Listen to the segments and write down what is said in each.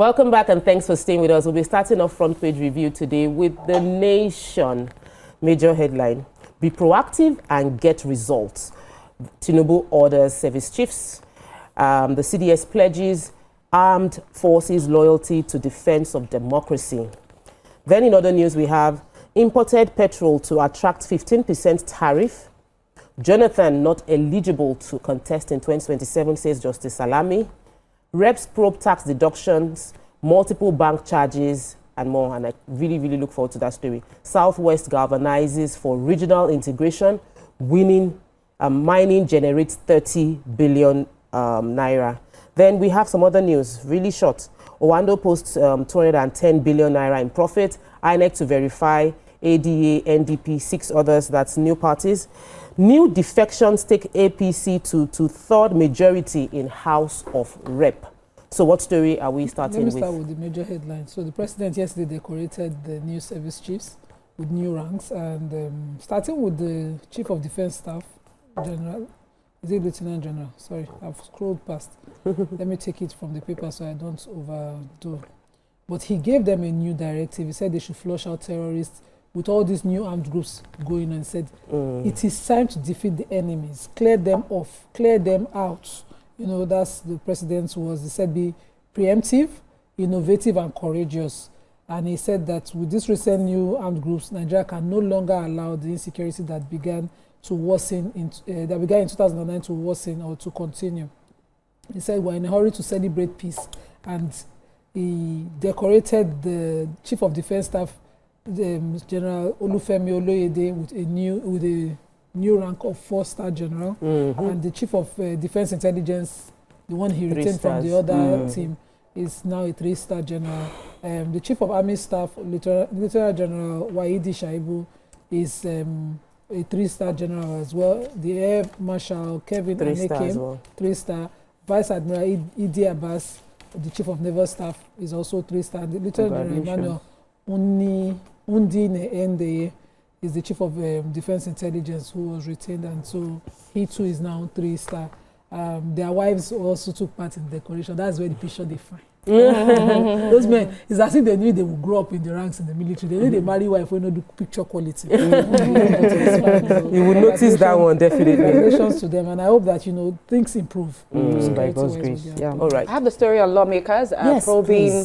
Welcome back and thanks for staying with us. We'll be starting off front page review today with The Nation. Major headline: be proactive and get results. Tinubu orders service chiefs. The CDS pledges armed forces loyalty to defense of democracy. Then in other news we have imported petrol to attract 15% tariff. Jonathan not eligible to contest in 2027, says Justice Salami. Reps probe tax deductions, multiple bank charges, and more. And I really look forward to that story. Southwest galvanizes for regional integration. Mining generates 30 billion naira. Then we have some other news, really short. Owando posts 210 billion naira in profit. INEC to verify. ADA, NDP, 6 others, that's new parties. New defections take APC to third majority in House of Rep. So what story are we starting with? Let me start with the major headlines. So the president yesterday decorated the new service chiefs with new ranks, and starting with the Chief of Defense Staff General. Is it Lieutenant General? Sorry, I've scrolled past. Let me take it from the paper so I don't overdo. But he gave them a new directive. He said they should flush out terrorists. With all these new armed groups going on, said it is time to defeat the enemies, clear them off, clear them out. You know, that's the president's words. He said be preemptive, innovative, and courageous. And he said that with this recent new armed groups, Nigeria can no longer allow the insecurity that began to worsen in 2009 to worsen or to continue. He said we're in a hurry to celebrate peace, and he decorated the Chief of Defense Staff, General Olufemi Oloyede, with a new rank of 4-star general, and the Chief of Defense Intelligence, the one he retained from the other team, is now a 3-star general. The Chief of Army Staff, Lieutenant General Waidi Shaibu, is a 3-star general as well. The Air Marshal Kevin Anekim, 3-star. Vice Admiral Idi Abbas, the Chief of Naval Staff, is also 3-star. The Lieutenant General Emmanuel Undine Ende is the Chief of Defense Intelligence, who was retained, and so he too is now 3-star. Their wives also took part in the decoration. That's where the picture they find. Those men, it's as if they knew they would grow up in the ranks in the military. They knew they marry wife when they do picture quality. You will notice that one, definitely. Congratulations to them, and I hope that, you know, things improve. By God's grace. Yeah. All right. I have the story on lawmakers probing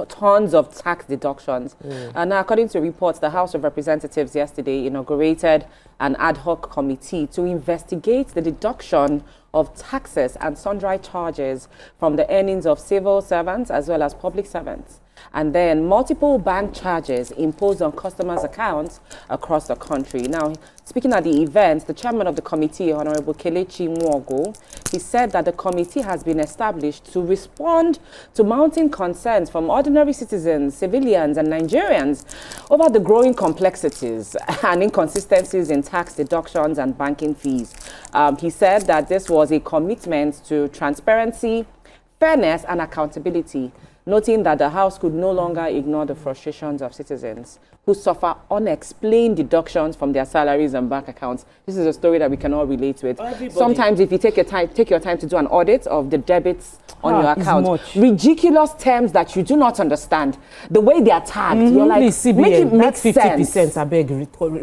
tons of tax deductions. And according to reports, the House of Representatives yesterday inaugurated an ad hoc committee to investigate the deduction of taxes and sundry charges from the earnings of civil servants as well as public servants, and then multiple bank charges imposed on customers' accounts across the country. Now, speaking at the event, the chairman of the committee, Honorable Kelechi Nwogo, he said that the committee has been established to respond to mounting concerns from ordinary citizens, civilians, and Nigerians over the growing complexities and inconsistencies in tax deductions and banking fees. He said that this was a commitment to transparency, fairness, and accountability, noting that the House could no longer ignore the frustrations of citizens who suffer unexplained deductions from their salaries and bank accounts. This is a story that we can all relate with. Sometimes if you take your time to do an audit of the debits on your account, ridiculous terms that you do not understand, the way they are tagged, you're like, CBN, make it make 50%, I beg,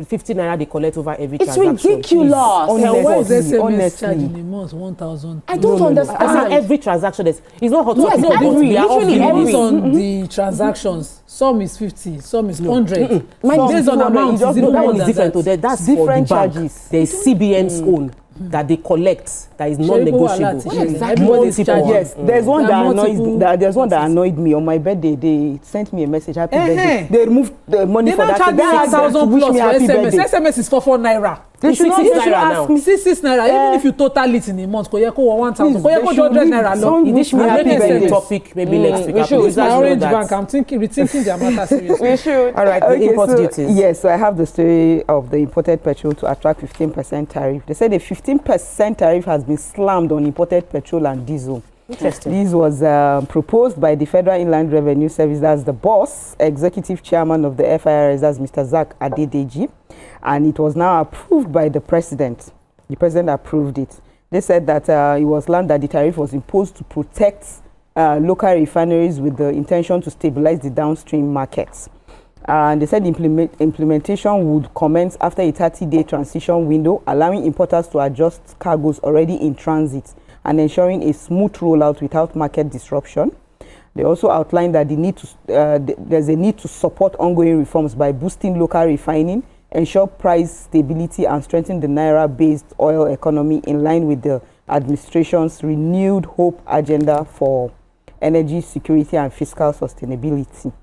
50 naira they collect over every transaction. It's ridiculous. Why is SMS charge in a month 1,000? I don't understand. I say every transaction is, it's not hot. Yes, literally every. On the transactions, some is 50, some is 100. Based on amount, that one is different. That's different charges. There is CBN's own that they collect that is non-negotiable. Yes, there's one that annoyed me. On my birthday, they sent me a message, happy birthday. They removed the money for that. They don't charge 1,000 plus for SMS. SMS is 4 naira. They should ask me 6 naira. Even if you total it in a month, Koyeko 1,000. Koyeko 100 naira. Don't wish me happy birthday. Topic maybe next week. We should. It's my Orange Bank. I'm rethinking their matter seriously. We should. All right. The import duties. Yes. So I have the story of the imported petrol to attract 15% tariff. They said a 15% tariff has been slammed on imported petrol and diesel. Interesting. This was proposed by the Federal Inland Revenue Service. That's the boss, executive chairman of the FIRS, that's Mr. Zach Adedeji. And it was now approved by the president. The president approved it. They said that it was learned that the tariff was imposed to protect local refineries with the intention to stabilize the downstream markets. And they said implementation would commence after a 30-day transition window, allowing importers to adjust cargoes already in transit and ensuring a smooth rollout without market disruption. They also outlined that there's a need to support ongoing reforms by boosting local refining, ensure price stability, and strengthen the Naira-based oil economy in line with the administration's renewed hope agenda for energy security and fiscal sustainability.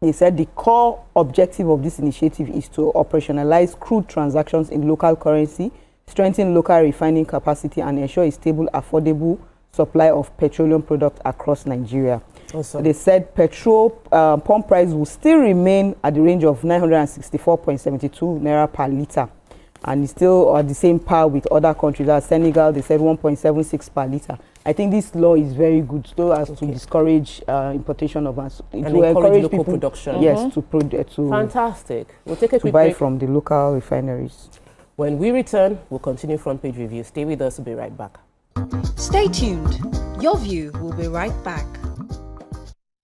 They said the core objective of this initiative is to operationalize crude transactions in local currency, strengthen local refining capacity, and ensure a stable, affordable supply of petroleum products across Nigeria. Awesome. They said petrol pump price will still remain at the range of 964.72 naira per litre, and it's still at the same par with other countries. As Senegal, they said 1.76 per litre. I think this law is very good, so as to discourage importation of us. And encourage local people, production. Yes, to fantastic. We'll take a quick buy break from the local refineries. When we return, we'll continue Front Page Review. Stay with us. We'll be right back. Stay tuned. Your View will be right back.